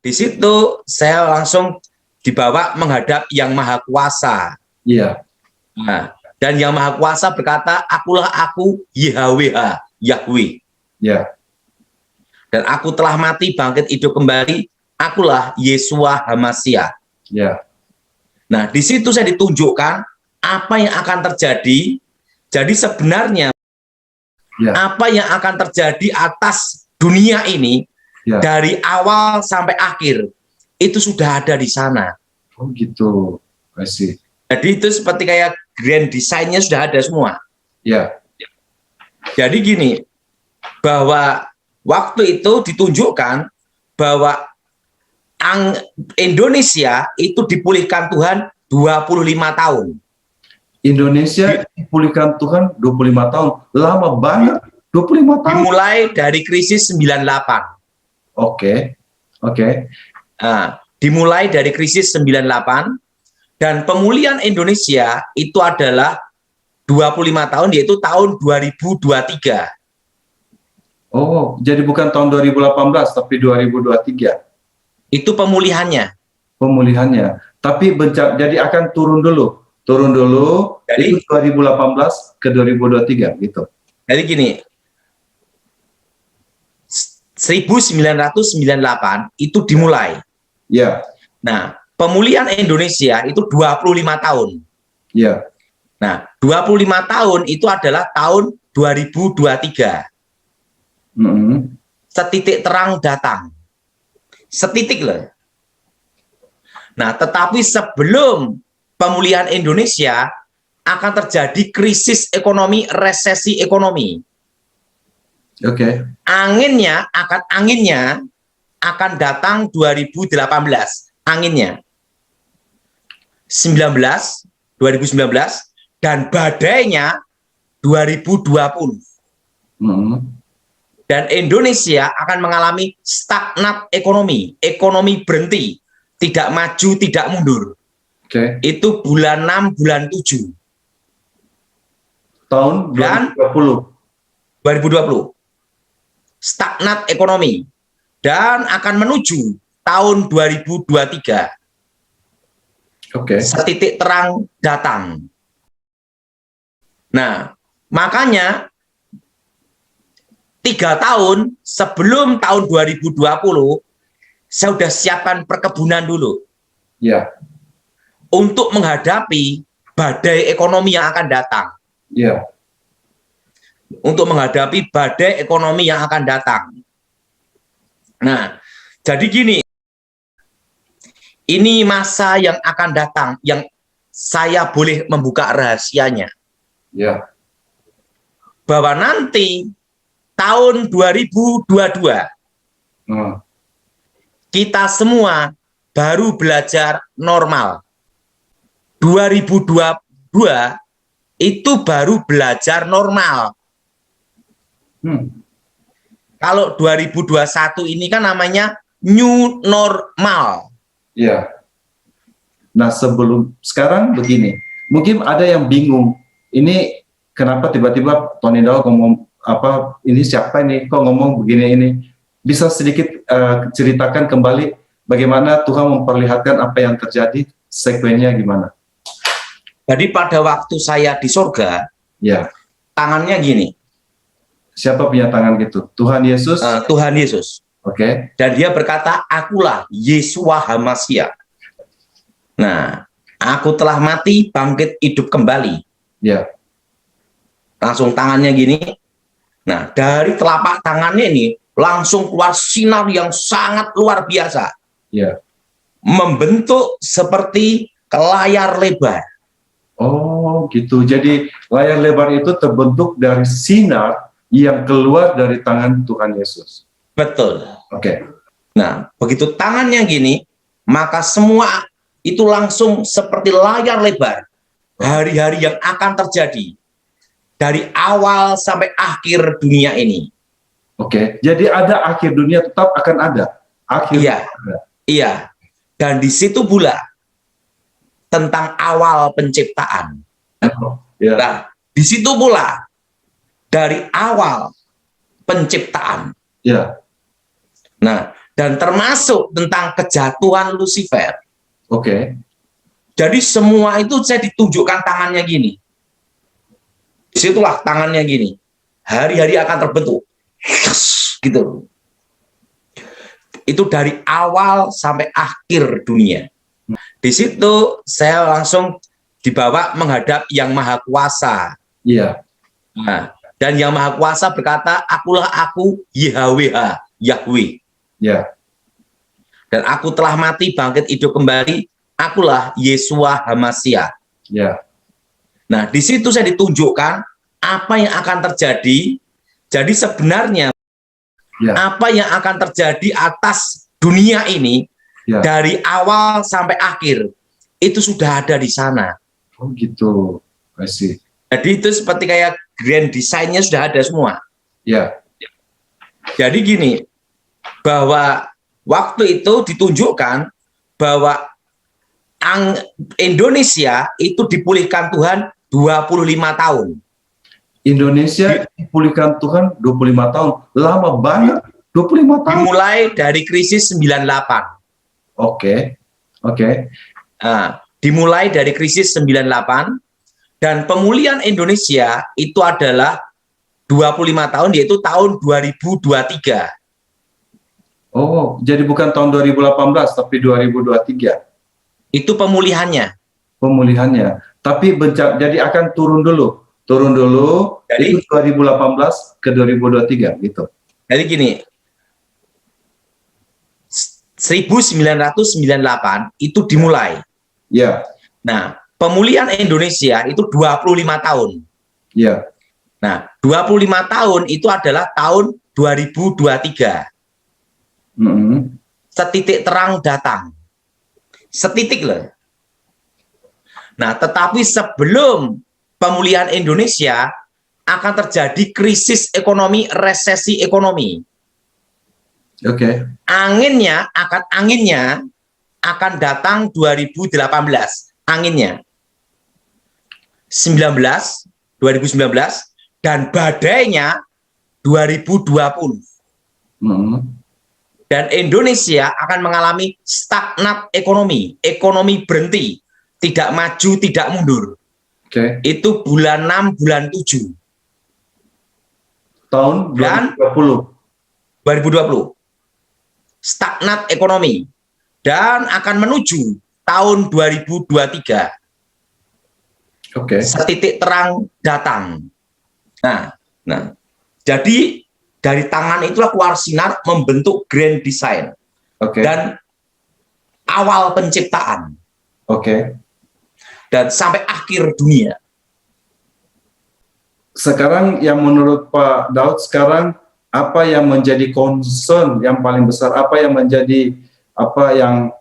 Di situ saya langsung dibawa menghadap Yang Maha Kuasa. Iya. Nah, dan Yang Maha Kuasa berkata, akulah aku YHWH, Yahweh. Iya. Dan aku telah mati, bangkit, hidup kembali. Akulah Yesua Hamasia. Iya. Nah, di situ saya ditunjukkan apa yang akan terjadi. Jadi sebenarnya Ya. apa yang akan terjadi atas dunia ini Ya. dari awal sampai akhir itu sudah ada di sana. Oh gitu. Kasih. Jadi itu seperti kayak grand design-nya sudah ada semua. Ya. Jadi gini, bahwa waktu itu ditunjukkan bahwa Indonesia itu dipulihkan Tuhan 25 tahun. Indonesia dipulihkan Tuhan 25 tahun. Lama banget. 25 tahun. Dimulai dari krisis 98. Oke. Oke. Nah, dimulai dari krisis 98 dan pemulihan Indonesia itu adalah 25 tahun, yaitu tahun 2023. Oh, jadi bukan tahun 2018 tapi 2023. Itu pemulihannya. Pemulihannya. Tapi jadi akan turun dulu. Jadi, itu 2018 ke 2023 gitu. Jadi gini, 1998 itu dimulai. Ya. Nah, pemulihan Indonesia itu 25 tahun. Ya. Nah, 25 tahun itu adalah tahun 2023. Setitik terang datang. Setitik loh. Nah, tetapi sebelum pemulihan Indonesia akan terjadi krisis ekonomi, resesi ekonomi. Oke. Anginnya akan datang 2018. Anginnya 2019 dan badainya 2020. Dan Indonesia akan mengalami stagnat ekonomi, ekonomi berhenti, tidak maju, tidak mundur. Itu bulan 6, bulan 7. Tahun 2020. Stagnat ekonomi. Dan akan menuju tahun 2023. Setitik terang datang. Nah, makanya 3 tahun sebelum tahun 2020, saya sudah siapkan perkebunan dulu. Ya. Untuk menghadapi badai ekonomi yang akan datang. Ya. Untuk menghadapi badai ekonomi yang akan datang. Nah, jadi gini, ini masa yang akan datang, yang saya boleh membuka rahasianya. Ya. Bahwa nanti tahun 2022 kita semua baru belajar normal. 2022 itu baru belajar normal. Kalau 2021 ini kan namanya new normal. Ya. Nah, sekarang begini, mungkin ada yang bingung, ini kenapa tiba-tiba Tony Dow ngomong ini siapa ini, kok ngomong begini ini. Bisa sedikit ceritakan kembali bagaimana Tuhan memperlihatkan apa yang terjadi, sekuennya gimana? Jadi pada waktu saya di surga, ya, tangannya gini. Siapa punya tangan gitu? Tuhan Yesus? Tuhan Yesus. Oke. Dan dia berkata, akulah Yesua Hamasia. Nah, aku telah mati, bangkit, hidup kembali. Ya. Langsung tangannya gini. Nah, dari telapak tangannya ini langsung keluar sinar yang sangat luar biasa. Ya. Membentuk seperti layar lebar. Oh, gitu. Jadi layar lebar itu terbentuk dari sinar yang keluar dari tangan Tuhan Yesus. Betul. Oke. Nah, begitu tangannya gini, maka semua itu langsung seperti layar lebar. Hari-hari yang akan terjadi dari awal sampai akhir dunia ini. Oke. Jadi ada akhir dunia, tetap akan ada. Iya. Iya. Dan di situ pula tentang awal penciptaan. Ya. Nah, di situ pula dari awal penciptaan. Ya. Nah, dan termasuk tentang kejatuhan Lucifer. Oke. Jadi semua itu saya ditunjukkan tangannya gini. Disitulah tangannya gini. Hari-hari akan terbentuk. Gitu. Itu dari awal sampai akhir dunia. Di situ saya langsung dibawa menghadap Yang Maha Kuasa. Iya. Nah, dan Yang Maha Kuasa berkata, akulah aku YHWH, Yahweh. Iya. Dan aku telah mati, bangkit, hidup kembali. Akulah Yesua Hamasia. Iya. Nah, di situ saya ditunjukkan apa yang akan terjadi. Jadi sebenarnya Ya. apa yang akan terjadi atas dunia ini Ya. dari awal sampai akhir itu sudah ada di sana. Oh gitu. I see. Jadi itu seperti kayak grand design-nya sudah ada semua. Ya. Jadi gini, bahwa waktu itu ditunjukkan bahwa Indonesia itu dipulihkan Tuhan 25 tahun. Indonesia dipulihkan Tuhan 25 tahun. Lama banget. 25 tahun. Dimulai dari krisis 98. Oke. Oke. Nah, dimulai dari krisis 98 dan pemulihan Indonesia itu adalah 25 tahun, yaitu tahun 2023. Oh, jadi bukan tahun 2018 tapi 2023 Itu pemulihannya. pemulihannya. Tapi jadi akan turun dulu. Jadi- itu 2018 ke 2023 gitu. Jadi gini, 1998 itu dimulai. Ya. Nah, pemulihan Indonesia itu 25 tahun. Ya. Nah, 25 tahun itu adalah tahun 2023. Mm-mm. Setitik terang datang. Setitik loh. Nah, tetapi sebelum pemulihan Indonesia akan terjadi krisis ekonomi, resesi ekonomi. Oke. Anginnya akan datang 2018. Anginnya 2019 dan badainya 2020. Mm-mm. Dan Indonesia akan mengalami stagnat ekonomi, ekonomi berhenti, tidak maju, tidak mundur. Oke. Itu bulan 6, bulan 7. Tahun Dan 2020. 2020. Stagnat ekonomi. Dan akan menuju tahun 2023. Oke. Setitik terang datang. Nah, jadi dari tangan itulah keluar sinar membentuk grand design. Oke. Dan awal penciptaan. Oke. Dan sampai akhir dunia. Sekarang yang menurut Pak Daud sekarang apa yang menjadi concern yang paling besar, apa yang menjadi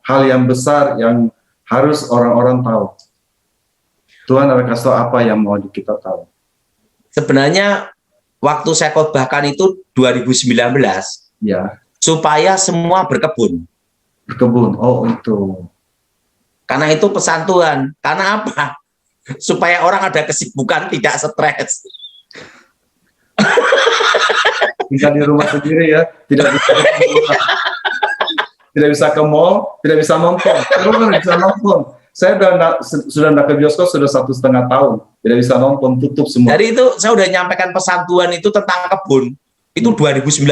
hal yang besar yang harus orang-orang tahu? Tuhan ada kasih tahu apa yang mau kita tahu. Sebenarnya waktu saya khotbahkan itu 2019 Ya, supaya semua berkebun. berkebun. Oh, itu. Karena itu pesan Tuhan. Karena apa? Supaya orang ada kesibukan, tidak stres. Tinggal di rumah sendiri ya, tidak bisa ke mall, tidak bisa nonton. Tidak bisa nonton. Saya sudah ke bioskop sudah 1,5 tahun, tidak bisa nonton, tutup semua. Dari itu saya sudah nyampaikan pesan Tuhan itu tentang kebun. Itu 2019.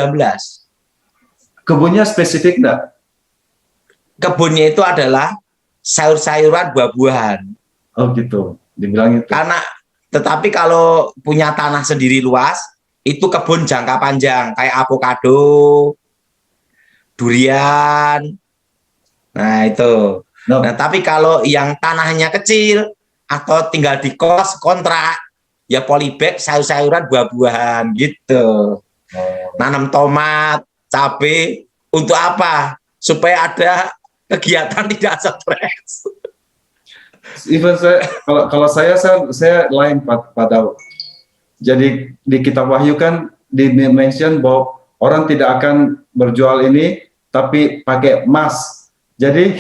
Kebunnya spesifik enggak? Kebunnya itu adalah sayur-sayuran, buah-buahan. Oh gitu, dibilang itu. Karena tetapi kalau punya tanah sendiri luas, itu kebun jangka panjang kayak avocado, durian. Nah, itu. No. Nah, tapi kalau yang tanahnya kecil atau tinggal di kos kontrak, ya polybag sayur-sayuran, buah-buahan gitu. Nanam tomat, cabai, untuk apa? Supaya ada kegiatan tidak stres. Even kalau saya lain Pak Daud. Jadi di kitab Wahyu kan di-mention bahwa orang tidak akan berjual ini tapi pakai emas. Jadi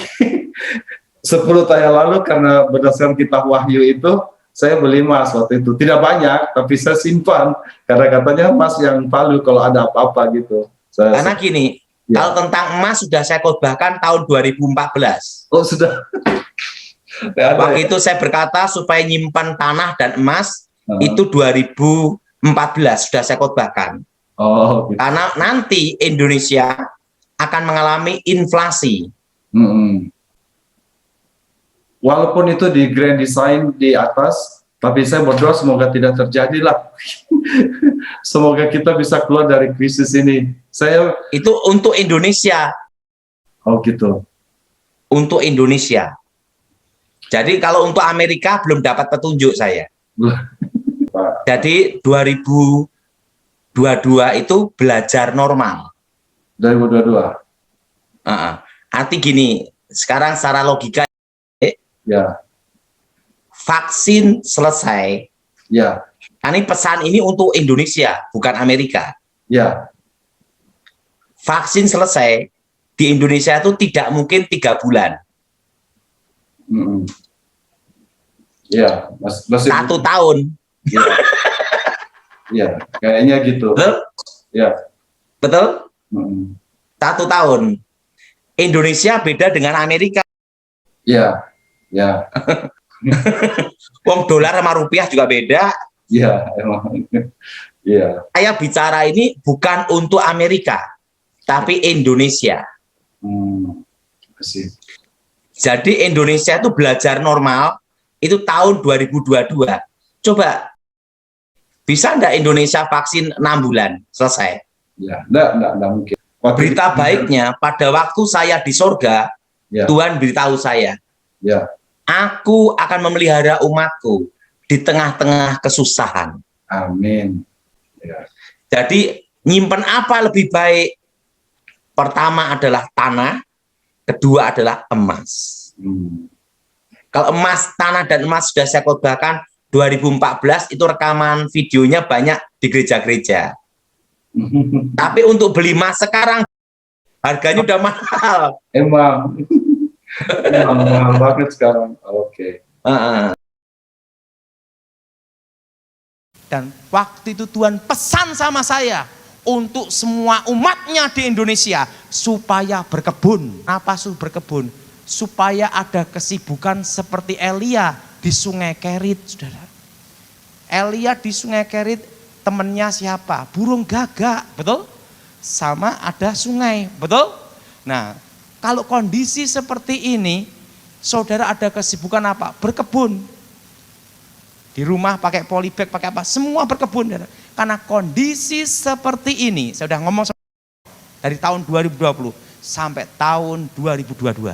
10 tahun yang lalu karena berdasarkan kitab Wahyu itu saya beli emas waktu itu. Tidak banyak tapi saya simpan karena katanya emas yang value kalau ada apa-apa gitu. Karena gini, Ya. Kalau tentang emas sudah saya khotbahkan tahun 2014. Oh, sudah. Nggak ada Waktu ya? itu saya berkata supaya nyimpan tanah dan emas Heeh. itu 2014 sudah saya khotbahkan. Oh, gitu. Karena nanti Indonesia akan mengalami inflasi. Mm-mm. Walaupun itu di grand design di atas, tapi saya berdoa semoga tidak terjadi lah. Semoga kita bisa keluar dari krisis ini. Saya, Itu untuk Indonesia, oh gitu. untuk Indonesia. Jadi kalau untuk Amerika belum dapat petunjuk saya. Jadi 2022 itu belajar normal. 2022. Arti gini, sekarang secara logika Ya, vaksin selesai. ya, Ini pesan ini untuk Indonesia, bukan Amerika. ya. Vaksin selesai di Indonesia itu tidak mungkin 3 bulan, Mm-mm. Ya, masih 1 tahun. ya, ya, kayaknya gitu. Betul? Ya. Betul? Mm-mm. 1 tahun. Indonesia beda dengan Amerika. Ya, ya, Wong dolar sama rupiah juga beda. ya, emang. Ya. Saya bicara ini bukan untuk Amerika, tapi Indonesia. Masih. Jadi Indonesia itu belajar normal itu tahun 2022. Coba, bisa enggak Indonesia vaksin 6 bulan selesai? Ya, enggak mungkin. Berita baiknya, pada waktu saya di sorga, Ya, Tuhan beritahu saya, ya, aku akan memelihara umatku di tengah-tengah kesusahan. amin. Ya, Jadi nyimpen apa lebih baik? Pertama adalah tanah, kedua adalah emas. Kalau emas, tanah dan emas sudah saya khotbahkan 2014, itu rekaman videonya banyak di gereja-gereja. Tapi untuk beli emas sekarang harganya udah mahal. Emang, emang mahal banget sekarang. Oke. Dan waktu itu Tuhan pesan sama saya untuk semua umatnya di Indonesia supaya berkebun. Apa suruh berkebun? Supaya ada kesibukan seperti Elia di Sungai Kerit, saudara. Elia di Sungai Kerit temennya siapa? Burung gagak, betul? Sama ada sungai, betul? Nah, kalau kondisi seperti ini, saudara ada kesibukan apa? Berkebun. Di rumah pakai polybag, pakai apa? Semua berkebun. Karena kondisi seperti ini, saya sudah ngomong dari tahun 2020 sampai tahun 2022.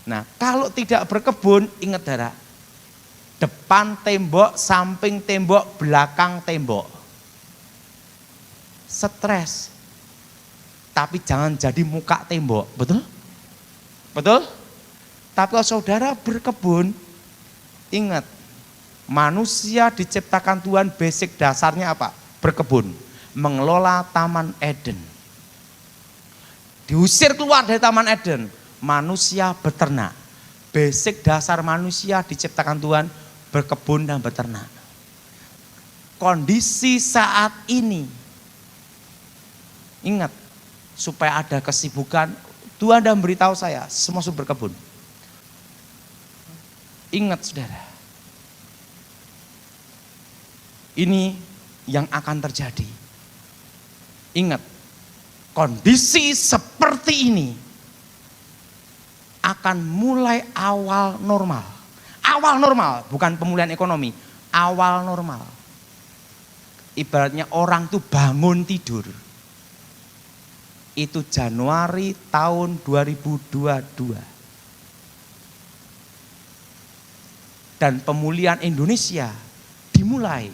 Nah, kalau tidak berkebun, ingat saudara, depan tembok, samping tembok, belakang tembok. Stres. Tapi jangan jadi muka tembok, betul? Betul? Tapi kalau saudara berkebun, ingat, manusia diciptakan Tuhan basic dasarnya apa? Berkebun, mengelola Taman Eden. Diusir keluar dari Taman Eden, manusia beternak. Basic dasar manusia diciptakan Tuhan berkebun dan beternak. Kondisi saat ini, ingat, supaya ada kesibukan, Tuhan sudah memberitahu saya, semua suruh berkebun. Ingat saudara, ini yang akan terjadi. Ingat, kondisi seperti ini akan mulai awal normal. Awal normal, bukan pemulihan ekonomi, awal normal. Ibaratnya orang tuh bangun tidur. Itu Januari tahun 2022. Dan pemulihan Indonesia dimulai.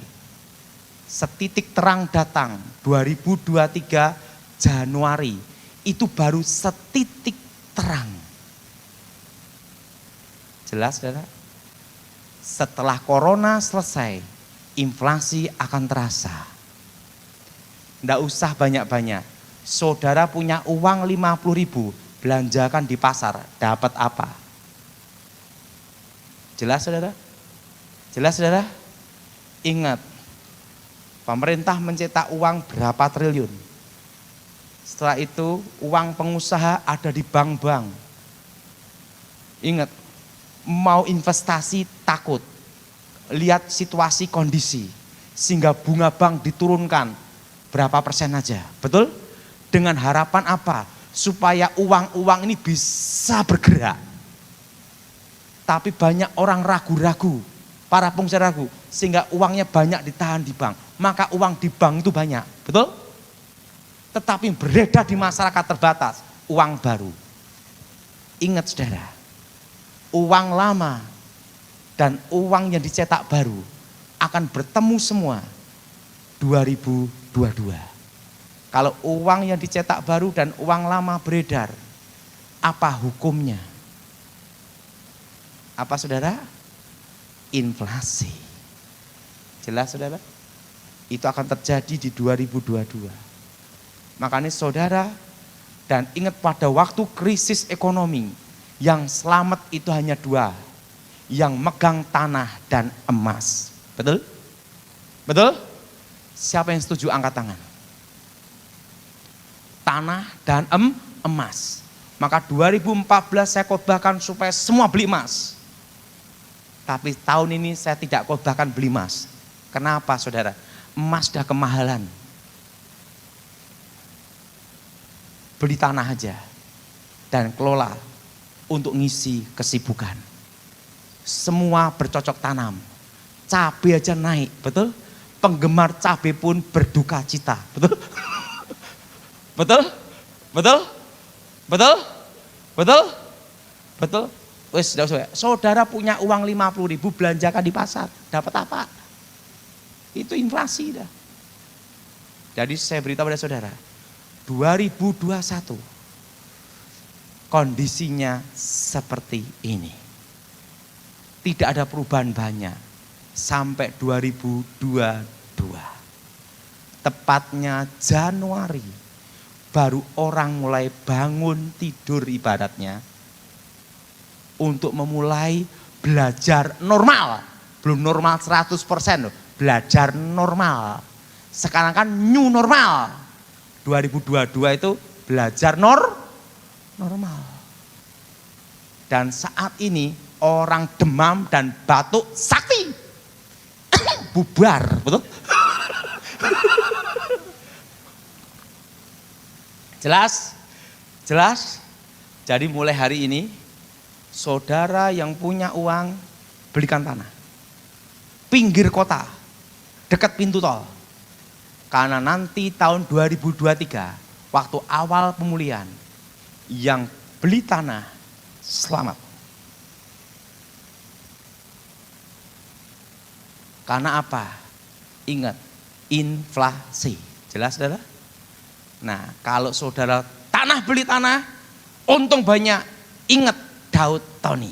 Setitik terang datang 2023 Januari. Itu baru setitik terang. Jelas, saudara? Setelah corona selesai, inflasi akan terasa. Nggak usah banyak-banyak. Saudara punya uang 50.000, belanjakan di pasar, dapat apa? Jelas saudara? Jelas saudara? Ingat, pemerintah mencetak uang berapa triliun? Setelah itu uang pengusaha ada di bank-bank. Ingat, mau investasi takut. Lihat situasi kondisi. Sehingga bunga bank diturunkan berapa persen aja. Betul? Dengan harapan apa? Supaya uang-uang ini bisa bergerak. Tapi banyak orang ragu-ragu, para pengusaha ragu, sehingga uangnya banyak ditahan di bank. Maka uang di bank itu banyak, betul? Tetapi beredar di masyarakat terbatas, uang baru. Ingat saudara, uang lama dan uang yang dicetak baru akan bertemu semua 2022. Kalau uang yang dicetak baru dan uang lama beredar, apa hukumnya? Apa saudara? Inflasi. Jelas saudara? Itu akan terjadi di 2022. Makanya saudara, dan ingat pada waktu krisis ekonomi, yang selamat itu hanya dua. Yang megang tanah dan emas. Betul? Betul? Siapa yang setuju angkat tangan? Tanah dan emas. Maka 2014 saya khotbahkan supaya semua beli emas. Tapi tahun ini saya tidak khotbahkan beli emas. Kenapa saudara? Emas sudah kemahalan. Beli tanah aja dan kelola untuk ngisi kesibukan. Semua bercocok tanam. Cabai aja naik, betul? Penggemar cabai pun berduka cita, betul? Betul? Betul? Betul? Betul? Betul? Wes, saudara punya uang 50.000 belanjakan di pasar, dapat apa? Itu inflasi dah. Jadi saya beritahu pada saudara, 2021 kondisinya seperti ini. Tidak ada perubahan banyak sampai 2022. Tepatnya Januari baru orang mulai bangun tidur ibaratnya untuk memulai belajar normal. Belum normal 100% loh, belajar normal. Sekarang kan new normal. 2022 itu belajar normal. Dan saat ini orang demam dan batuk sakti. Bubar, betul? Jelas? Jelas? Jadi mulai hari ini saudara yang punya uang belikan tanah. Pinggir kota, dekat pintu tol. Karena nanti tahun 2023, waktu awal pemulihan, yang beli tanah selamat. Karena apa? Ingat, inflasi. Jelas saudara? Nah, kalau saudara beli tanah, untung banyak, ingat Daud Tony.